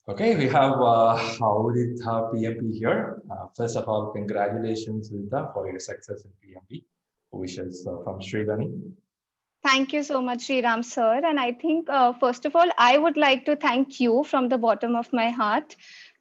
Okay, we have Udita PMP here. First of all, congratulations, Udita, for your success in PMP. Wishes from Srivani. Thank you so much, Sriram sir. And I think, first of all, I would like to thank you from the bottom of my heart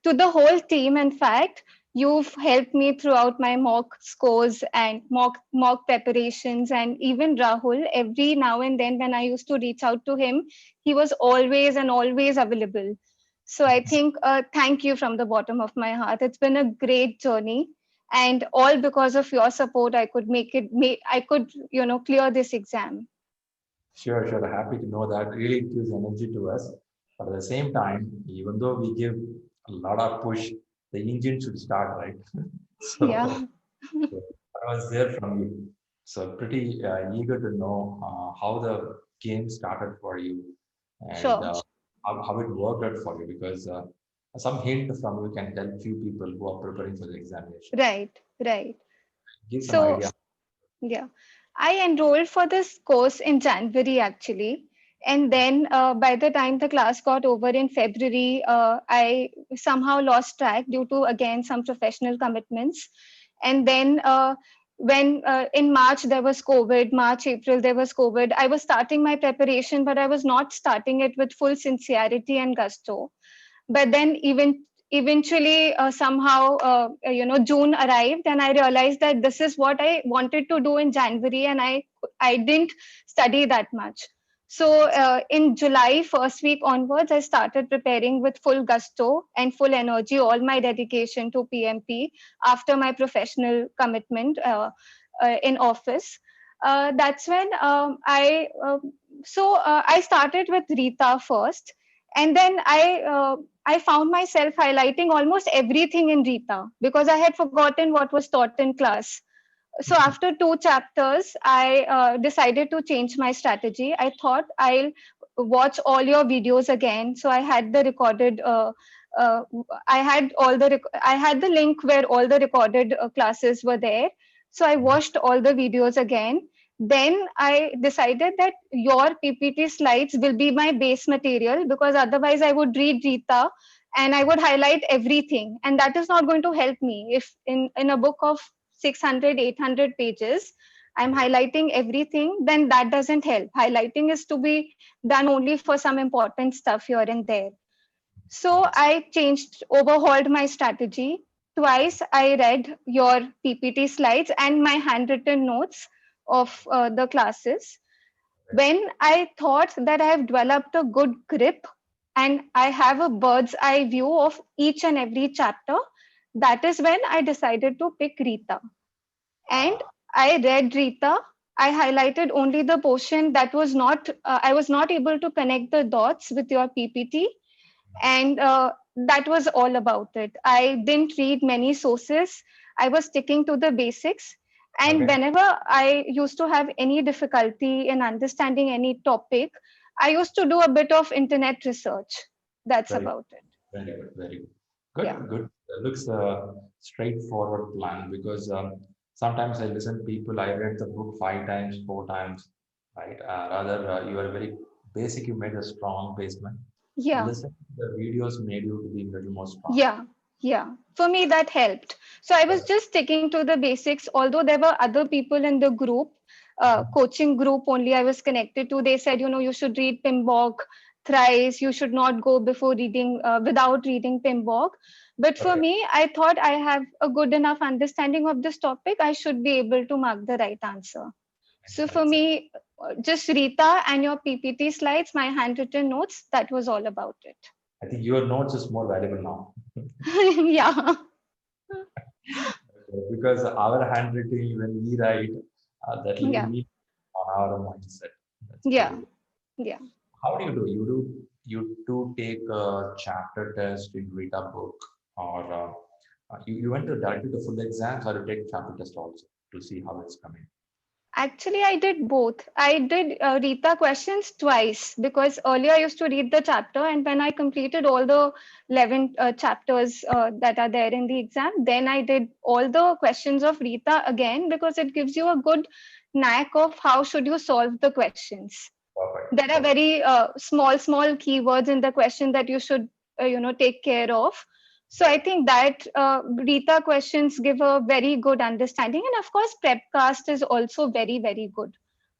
to the whole team. In fact, you've helped me throughout my mock scores and mock preparations, and even Rahul. Every now and then, when I used to reach out to him, he was always and always available. So I think, thank you from the bottom of my heart. It's been a great journey. And all because of your support, I could I could, clear this exam. Sure, sure. Happy to know that. Really gives energy to us. But at the same time, even though we give a lot of push, the engine should start, right? Yeah, So I was there from you. So pretty eager to know how the game started for you and sure. how it worked out for you because some hint from you can help few people who are preparing for the examination. Right, right. Give some So, idea. yeah, I enrolled for this course in January actually. And then by the time the class got over in February, I somehow lost track due to, again, some professional commitments. And then when in March there was COVID, March, April there was COVID, I was starting my preparation, but I was not starting it with full sincerity and gusto. But then eventually somehow June arrived, and I realized that this is what I wanted to do in January, and I didn't study that much. So in July first week onwards, I started preparing with full gusto and full energy, all my dedication to PMP after my professional commitment in office. That's when I started with Rita first, and then I found myself highlighting almost everything in Rita because I had forgotten what was taught in class. So after two chapters, I decided to change my strategy. I thought I'll watch all your videos again. So I had the recorded. Uh, I had the link where all the recorded classes were there. So I watched all the videos again. Then I decided that your PPT slides will be my base material, because otherwise I would read Rita and I would highlight everything, and that is not going to help me if in a book of 600, 800 pages I'm highlighting everything. Then that doesn't help. Highlighting is to be done only for some important stuff here and there. So I overhauled my strategy. Twice I read your PPT slides and my handwritten notes of the classes. When I thought that I have developed a good grip and I have a bird's eye view of each and every chapter, that is when I decided to pick Rita. And I read Rita. I highlighted only the portion that was not, I was not able to connect the dots with your PPT, and that was all about it. I didn't read many sources. I was sticking to the basics. And Okay. whenever I used to have any difficulty in understanding any topic, I used to do a bit of internet research. That's Very, about it. very good. Very good. Yeah. Good, good. Looks straightforward plan because sometimes I listen people, I read the book 5 times, 4 times, right? Rather, you are very basic, you made a strong basement. Yeah. Listen to the videos made you to be a little more strong. Yeah, yeah. For me, that helped. So I was just sticking to the basics. Although there were other people in the group, coaching group only I was connected to, they said, you should read Pimbok thrice. You should not go before reading, without reading Pimbok. But for Okay. me, I thought I have a good enough understanding of this topic. I should be able to mark the right answer. So for Excellent. me, just Rita and your PPT slides, my handwritten notes, that was all about it. I think your notes is more valuable now. Yeah. Because our handwriting, when we write, that little Yeah. mean on our mindset. That's very Yeah, good. yeah. How do you do? You do take a chapter test in Rita book, or you went to directly to full exams, or you take chapter test also to see how it's coming. Actually, I did both. I did Rita questions twice, because earlier I used to read the chapter, and when I completed all the 11 chapters that are there in the exam, then I did all the questions of Rita again, because it gives you a good knack of how should you solve the questions. Perfect. There are Perfect. very small keywords in the question that you should take care of. So I think that Rita questions give a very good understanding, and of course Prepcast is also very, very good.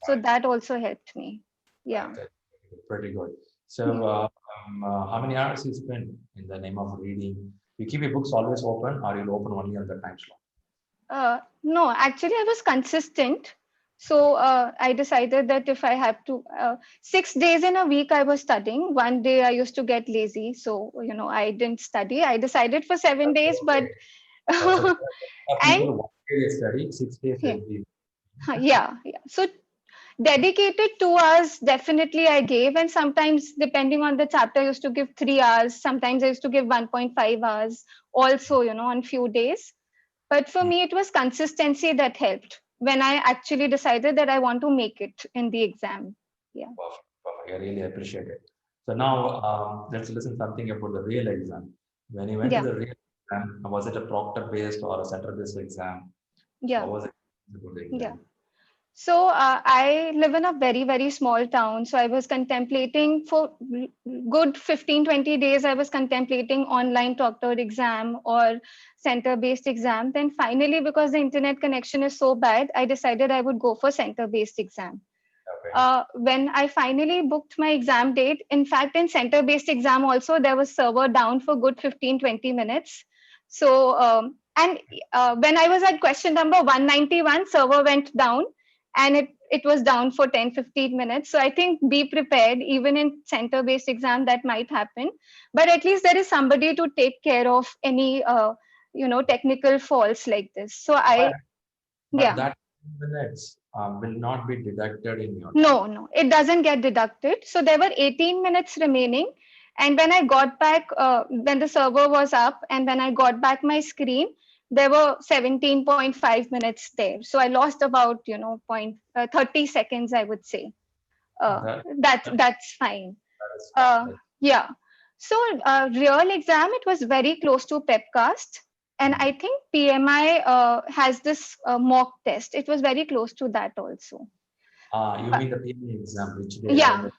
So Right. that also helped me. Right. Yeah. Pretty good. So, Yeah. how many hours you spend in the name of reading? You keep your books always open, or you'll open only on the time slot? No, actually, I was consistent. So I decided that if I have to, 6 days in a week, I was studying. One day I used to get lazy. So, I didn't study. I decided for 7 days, That's but okay. That's okay. and People 1 day they study, 6 days yeah, they'll be. yeah, yeah. So dedicated 2 hours definitely I gave, and sometimes depending on the chapter, I used to give 3 hours. Sometimes I used to give 1.5 hours. Also, on few days. But for Hmm. me, it was consistency that helped when I actually decided that I want to make it in the exam. Yeah. Perfect. Perfect. I really appreciate it. So now let's listen something about the real exam. When you went to Yeah. the real exam, was it a proctor based or a center based exam? Yeah. What was it about the Yeah. exam? So I live in a very, very small town. So I was contemplating for good 15, 20 days, I was contemplating online proctored exam or center based exam. Then finally, because the internet connection is so bad, I decided I would go for center based exam. Okay. When I finally booked my exam date, in fact, in center based exam also, there was server down for good 15, 20 minutes. So, and when I was at question number 191, server went down and it was down for 10, 15 minutes. So I think be prepared, even in center based exam, that might happen. But at least there is somebody to take care of any, technical faults like this. So But, but yeah. that minutes will not be deducted in your time. No, no, it doesn't get deducted. So there were 18 minutes remaining. And when I got back, when the server was up and when I got back my screen, there were 17.5 minutes there. So I lost about, 30 seconds, I would say. That, That's fine. that is fine. Uh, yeah. So real exam, it was very close to Pepcast. And I think PMI has this mock test. It was very close to that also. You mean the PME exam, which they have in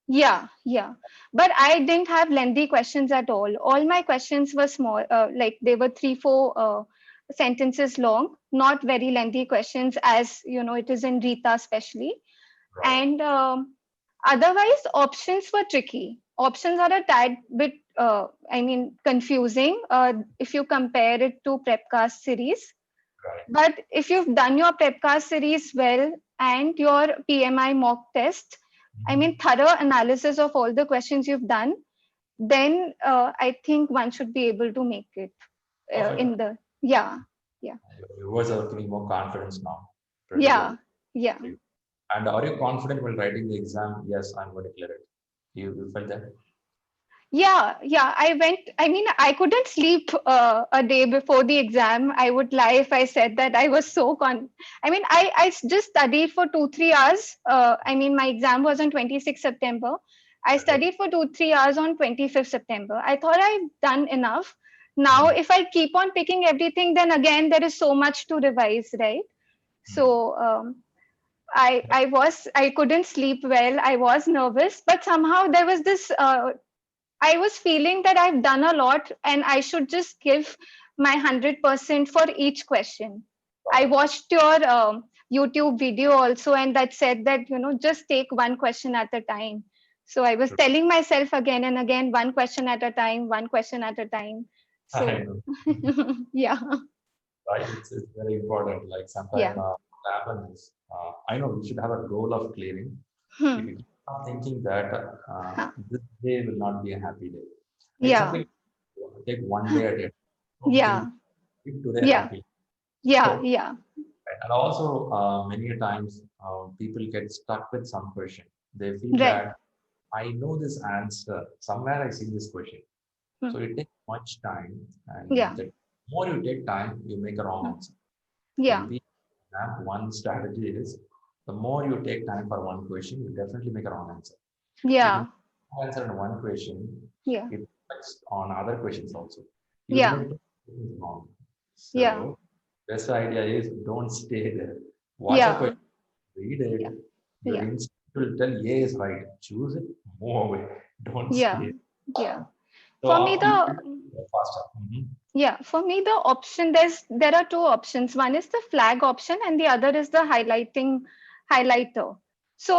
Yeah, the. yeah. But I didn't have lengthy questions at all. All my questions were small, like they were 3, 4 sentences long, not very lengthy questions, as it is in Rita, especially. Right. And otherwise, options were tricky. Options are a tad bit, confusing if you compare it to Prepcast series. Right. But if you've done your Prepcast series well and your PMI mock test, Mhm. thorough analysis of all the questions you've done, then I think one should be able to make it Perfect. in the, yeah, yeah, Your words are giving more confidence now. Pretty good. yeah, yeah. And are you confident while writing the exam? Yes, I'm going to clear it. You felt that? Yeah. I couldn't sleep a day before the exam. I would lie if I said that I was so just studied for 2, 3 hours. My exam was on 26th September. I Okay. studied for 2, 3 hours on 25th September. I thought I'd done enough. Now, Mhm. if I keep on picking everything, then again, there is so much to revise, right? Mhm. So, I couldn't sleep well. I was nervous, but somehow there was this I was feeling that I've done a lot and I should just give my 100% for each question. I Perfect. watched your YouTube video also, and that said that, just take one question at a time. So I was True. telling myself again and again, one question at a time, one question at a time. I So, know. yeah, Right? It's very important. Like sometimes yeah, what happens is, I know we should have a goal of clearing. If hmm, you keep on thinking that huh, this day will not be a happy day, take yeah, something, take one day at a time. Don't think, yeah, keep today yeah, happy. yeah, So, yeah, and also many a times people get stuck with some question. They feel right, that I know this answer. Somewhere I see this question. hmm, So it takes much time, and yeah, the more you take time, you make a wrong hmm, answer. So in yeah, PNAP, one strategy is the more you take time for one question, you definitely make a wrong answer. If you yeah, answer in one question, yeah, it affects on other questions also. You yeah, wouldn't do anything wrong. yeah, So best idea is don't stay there. Watch a yeah, question, read it. yeah, Your yeah. instinct will tell A is right. Choose it, move away. Don't Yeah, stay. yeah. So For me, you the faster. Mhm. yeah, for me the option there are two options. One is the flag option, and the other is the highlighter. So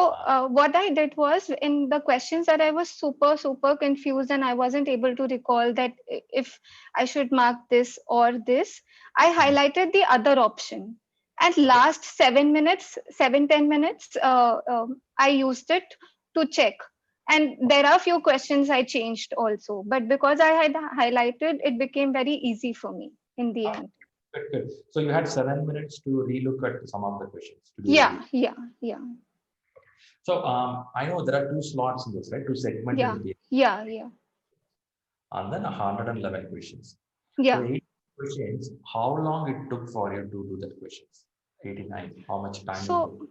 what I did was, in the questions that I was super confused and I wasn't able to recall that if I should mark this or this, I Mhm. highlighted the other option. And Okay. last 7 minutes, 7-10 minutes, I used it to check. And there are a few questions I changed also, but because I had highlighted, it became very easy for me in the Okay. end. Good, good. So you had 7 minutes to relook at some of the questions to do a Yeah, review. yeah, yeah, So I know there are two slots in this, right? Two segment in yeah, the game, yeah, yeah, and then 111 questions. So yeah. 80 questions, how long it took for you to do that questions? 89, how much time it So took?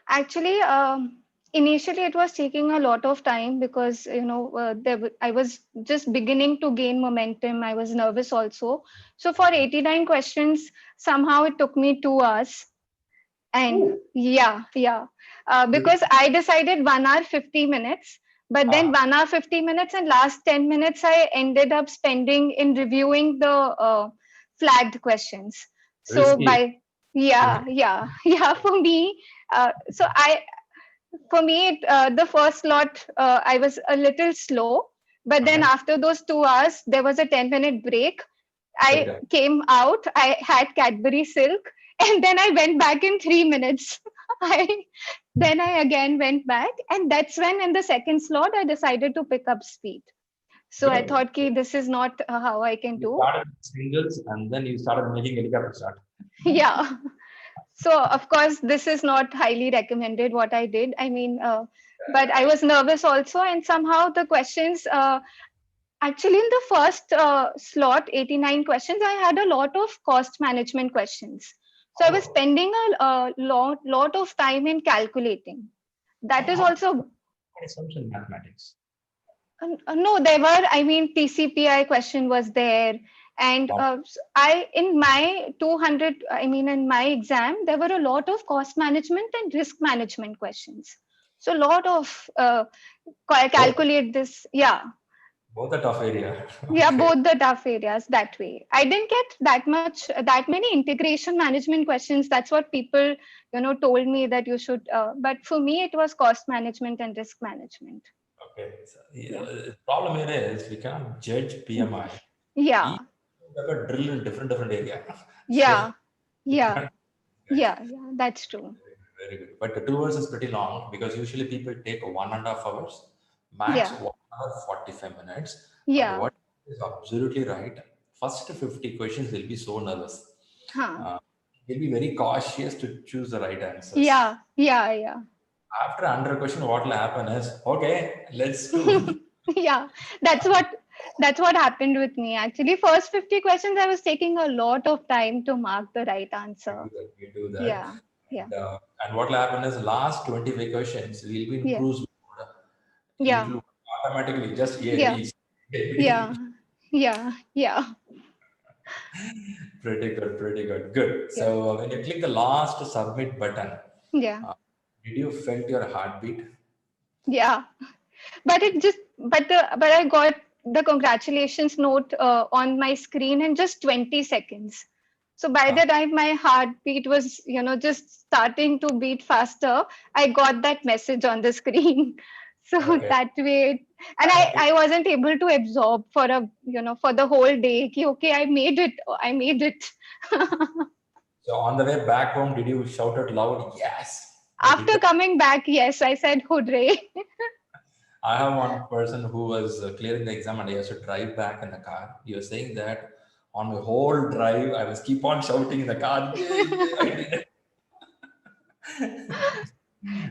actually, initially it was taking a lot of time because I was just beginning to gain momentum. I was nervous also. So for 89 questions, somehow it took me 2 hours. And Ooh, yeah, good. because I decided 1 hour 50 minutes, but then Ah, 1 hour 50 minutes and last 10 minutes I ended up spending in reviewing the flagged questions. So risky. by yeah yeah for me, for me the first lot I was a little slow, but then Okay. after those 2 hours there was a 10-minute break. I Okay. came out, I had Cadbury Silk, and then I went back in 3 minutes. I then I again went back, and that's when in the second slot I decided to pick up speed. So I Good. thought, "Okay, this is not how I can You do." started with singles and then you started making helicopter shot. Yeah. So of course, this is not highly recommended what I did. I mean, but I was nervous also, and somehow the questions. Actually, in the first slot, 89 questions, I had a lot of cost management questions. So I was Oh, spending a lot of time in calculating. That is how also assumption mathematics? no, there were. I mean, TCPI question was there, and Wow. I in my 200. I mean, in my exam, there were a lot of cost management and risk management questions. So a lot of Both, calculate this. Yeah, both a tough area. yeah, Okay. both the tough areas that way. I didn't get that many integration management questions. That's what people told me that you should, but for me it was cost management and risk management. Okay. So, yeah, Yeah, the problem here is we cannot judge PMI. Each yeah, have a drill in different area. So yeah, we yeah, can't guys. yeah, that's true. Very good. But the 2 hours is pretty long because usually people take 1.5 hours, max Yeah, 1 hour 45 minutes. And yeah, what is absolutely right, first 50 questions will be so nervous. huh, Uh, they'll be very cautious to choose the right answers. yeah. After 100 question, what will happen is, okay, let's do. Yeah, that's what happened with me actually. First 50 questions I was taking a lot of time to mark the right We answer. do that. We do that. Yeah, yeah, And what will happen is last 25 questions will be in yeah, cruise mode. It yeah, will automatically just A, yeah, B, C, A, yeah, B. yeah. Pretty good, pretty good. Good. Yeah, So when you click the last submit button, yeah, uh, did you felt your heartbeat? yeah. But it just, but I got the congratulations note on my screen in just 20 seconds. So by Uh, the time my heartbeat was, just starting to beat faster, I got that message on the screen. So okay. that way, and And I wasn't able to absorb for for the whole day. Okay, I made it. I made it. so on the way back home, did you shout out loud? Yes, I did After that. coming back, yes, I said hooray. I have one person who was clearing the exam and he has to drive back in the car. He was saying that on my whole drive, I was keep on shouting in the car, yeah, yeah, I did it.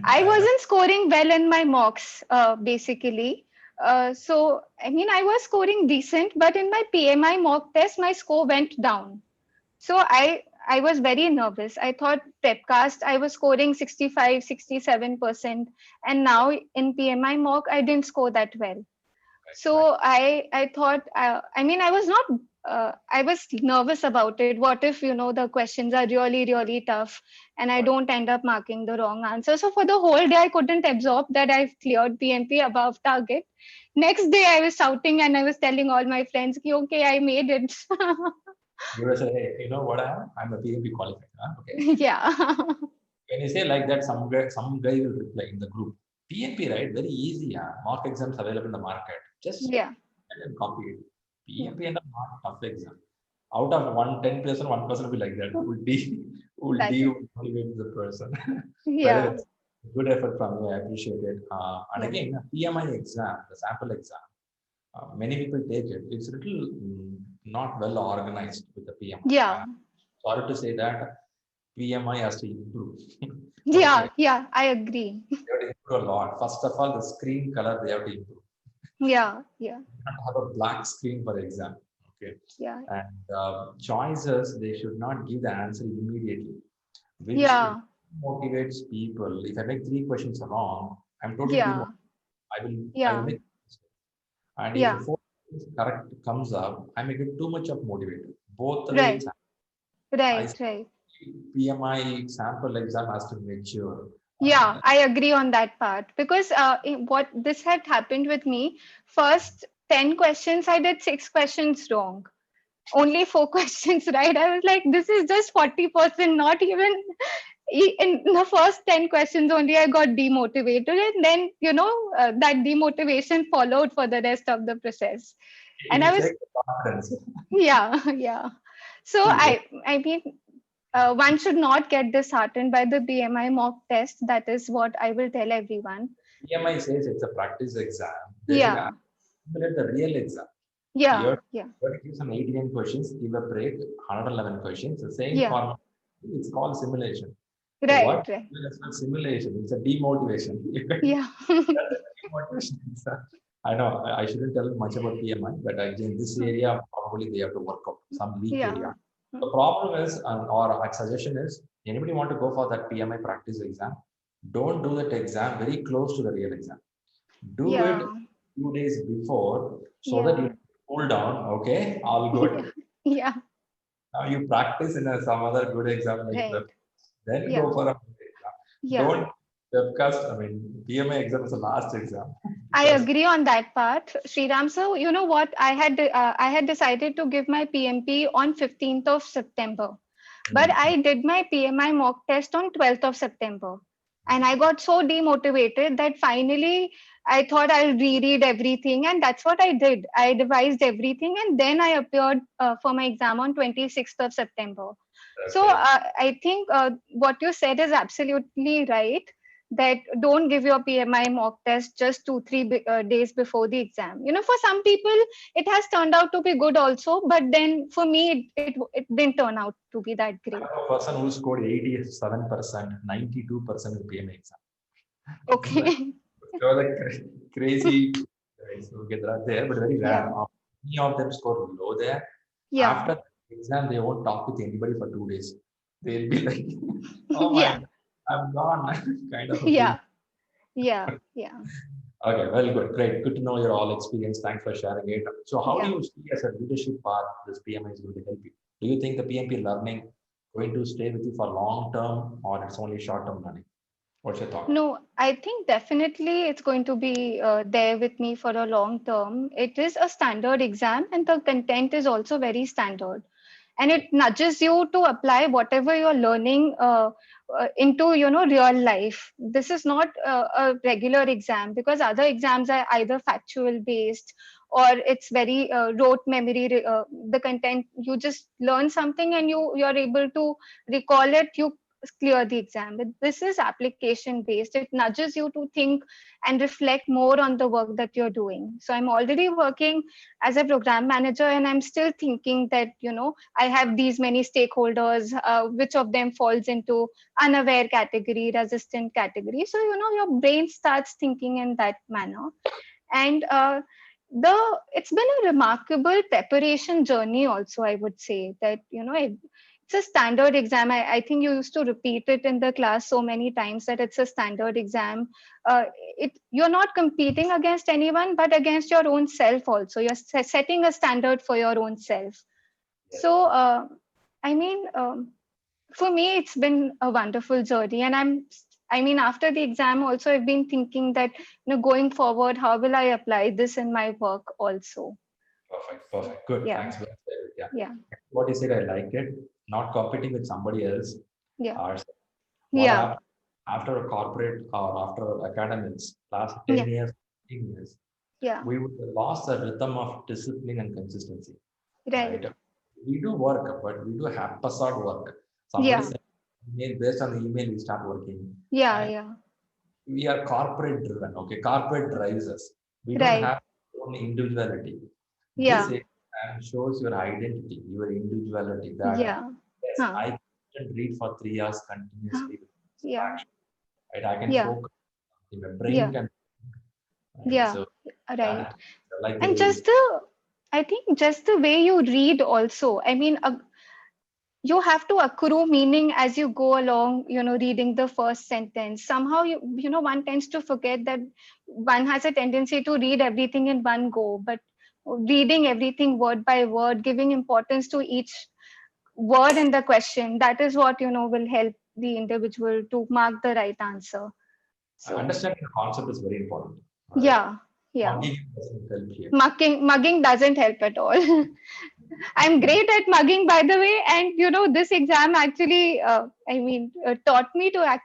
I I know. wasn't scoring well in my mocks, basically. So, I mean, I was scoring decent, but in my PMI mock test, my score went down. So I was very nervous. I thought Prepcast, I was scoring 65, 67%. And now in PMI mock, I didn't score that well. Right, right. So I thought, I mean, I was not I was nervous about it. What if, the questions are really, really tough and I Right. don't end up marking the wrong answer? So for the whole day, I couldn't absorb that I've cleared PMP above target. Next day, I was shouting and I was telling all my friends, "Ki, okay, I made it." You will say, hey, you know what I am? I'm a PMP qualified. Huh? Okay. Yeah. When you say like that, some guy will reply in the group. PMP, right? Very easy. Yeah. Mock exams available in the market. Just Yeah. and copy it. Yeah. PMP and not tough exam. Out of 10%, 1% will be like that. Will That's it. demotivate the person. By the way, Yeah. good effort from you. I appreciate it. And Yeah. again, PMI exam, the sample exam, many people take it. It's a little not well organized with the PMI. Yeah. Sorry to say that PMI has to improve. Okay, Yeah. Yeah. I agree. they have to improve a lot. First of all, the screen color they have to improve. Yeah. Yeah. You can't have a black screen for exam. Okay, Yeah. and choices they should not give the answer immediately, which Yeah. motivates people. If I make three questions wrong, I'm totally Yeah. demotivated. I will Yeah. make mistake. And if the Yeah. fourth is correct comes up, I may get too much of motivated. Both the way Right. it's I Right. Right. PMI sample exam has to mature. Yeah, I agree on that part because what this had happened with me, first 10 questions, I did 6 questions wrong. Only 4 questions right. I was like, this is just 40%, not even in the first 10 questions only. I got demotivated, and then, that demotivation followed for the rest of the process. And It I was, affects the confidence. yeah, yeah. So See, I mean, one should not get disheartened by the BMI mock test. That is what I will tell everyone. PMI says it's a practice exam. They should Yeah, simulate the real exam. yeah, You yeah, have to give some 89 questions, give a break, 111 questions, the same yeah. format. It's called simulation. So Right, what right. is not simulation? It's a demotivation. Yeah, That's a demotivation. I know I shouldn't tell much about PMI, but again, this area probably they have to work out some weak yeah, area. The problem is, or a suggestion is, anybody want to go for that PMI practice exam? Don't do that exam very close to the real exam. Do it yeah, 2 days before so that you yeah, cool down. Okay, all yeah, good. yeah. Now you practice in some other good exam like Right. prep, then go Yeah, for a good exam. yeah. Don't webcast. I mean, PMI exam is the last exam I because agree on that part, Sriram. So you know what? I had decided to give my PMP on 15th of September. But mm, I did my PMI mock test on 12th of September. And I got so demotivated that finally I thought I'll reread everything. And that's what I did. I revised everything. And then I appeared for my exam on 26th of September. So okay. I think what you said is absolutely right. That don't give your PMI mock test just 2, 3 days before the exam. For some people, it has turned out to be good also, but then for me, it didn't turn out to be that I great. have a person who scored 87%, 92% in PMI exam. It's like Okay. so like crazy guys who get that there, but very rare. Yeah. Many of them score low there. Yeah. After the exam, they won't talk with anybody for 2 days. They'll be like, "Oh my, Yeah. God, I'm gone," kind of a feeling. Yeah. Yeah. Yeah. Okay, well, good, great, good to know your all experience. Thanks for sharing it. So, how do Yeah. you see as a leadership path this PMI is going to help you? Do you think the PMP learning going to stay with you for long term, or it's only short term learning? What's your thought? No, I think definitely it's going to be there with me for a long term. It is a standard exam, and the content is also very standard. And it nudges you to apply whatever you're learning into real life. This is not a regular exam, because other exams are either factual based or it's very rote memory. The content, you just learn something and you're able to recall it, you clear the exam. But this is application based. It nudges you to think and reflect more on the work that you're doing. So I'm already working as a program manager, and I'm still thinking that I have these many stakeholders, which of them falls into unaware category, resistant category. So your brain starts thinking in that manner. And the it's been a remarkable preparation journey also, I would say. That it's a standard exam. I think you used to repeat it in the class so many times that it's a standard exam. You're not competing against anyone but against your own self also. You're setting a standard for your own self. Yes. So, I mean, for me, it's been a wonderful journey. And I mean, after the exam, also, I've been thinking that, going forward, how will I apply this in my work also? Perfect. So, Perfect. Good. yeah, Thanks. Well said. Yeah. yeah, What you said, I like it. Not competing with somebody else. yeah, Or what yeah, happened after a corporate or after academics, last 10 yeah, years, 15 years, yeah, we would lost the rhythm of discipline and consistency, right? right. We do work, but we do haphazard work. Somebody Yeah, sent email, based on the email, we start working. yeah, And yeah, we are corporate driven, okay? Corporate drives us. We don't right. have our own individuality. This Yeah, exam shows your identity, your individuality that, yeah, yes, huh, I can read for 3 hours huh, continuously with yeah, satisfaction, right? I can yeah, focus, my brain yeah, can, right? yeah, So right. that, I like the And way you, I think just the way you read also, I mean, you have to accrue meaning as you go along, reading the first sentence. Somehow, one tends to forget that one has a tendency to read everything in one go, but reading everything word by word, giving importance to each word in the question, that is what, will help the individual to mark the right answer. So, understanding the concept is very important, all right? yeah, yeah. Mugging doesn't help here. Mugging doesn't help at all. I'm great at mugging, by the way, and this exam actually, taught me to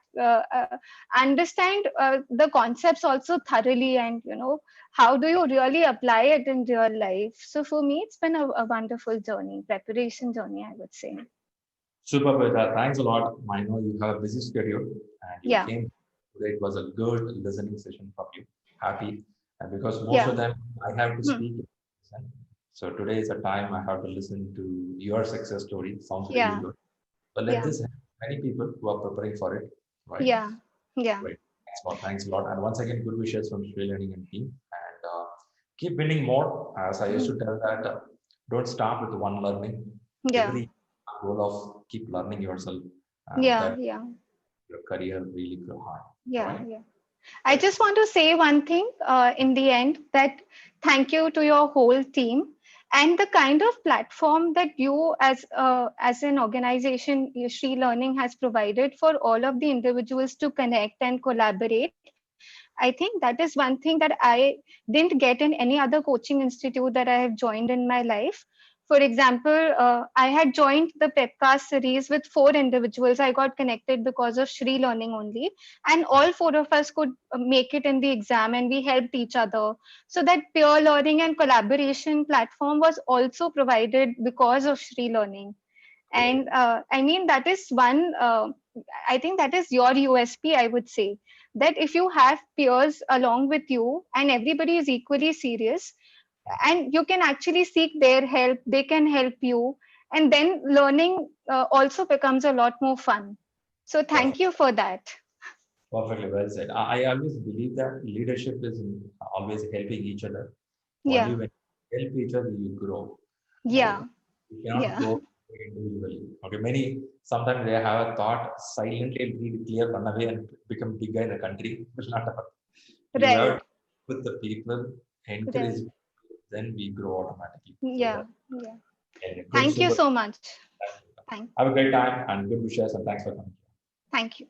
understand the concepts also thoroughly, and how do you really apply it in real life. So for me, it's been a wonderful journey, preparation journey, I would say. Super, Beta. Thanks a lot. I know you have a busy schedule and you Yeah, came today. It was a good listening session from you. Happy. And because most yeah, of them I have to hmm. speak. So today is a time I have to listen to your success story. Sounds really Yeah, good. But let yeah, this help many people who are preparing for it. Right. yeah, yeah, Great. Thanks a lot. Thanks a lot. And once again, good wishes from Sri Learning and team. And keep winning more. As I used hmm. to tell that, don't start with one learning. Yeah, Every goal of keep learning yourself. yeah, That yeah, your career really grow high. yeah, Right? yeah. I Right. just want to say one thing in the end, that thank you to your whole team, and the kind of platform that you as an organization, Sri Learning, has provided for all of the individuals to connect and collaborate. I think that is one thing that I didn't get in any other coaching institute that I have joined in my life. For example, I had joined the Pepcast series with four individuals. I got connected because of Shri Learning only, and all four of us could make it in the exam, and we helped each other. So that peer learning and collaboration platform was also provided because of Shri Learning. And that is one, I think that is your USP, I would say, that if you have peers along with you and everybody is equally serious, and you can actually seek their help, they can help you, and then learning also becomes a lot more fun. So thank Perfect. you for that. Perfectly well said. I always believe that leadership is always helping each other. Only Yeah, when you help each other, you grow. Right? yeah, You cannot yeah. grow individually. Okay. Many sometimes they have a thought silently read clear, run away and become bigger in the country. It's not about. You have Right, to with the people, encourage, right. then we grow automatically. So Yeah, that yeah. and good Thank you super. so much. Thank Have a great time and good wishes and thanks for coming. thank you.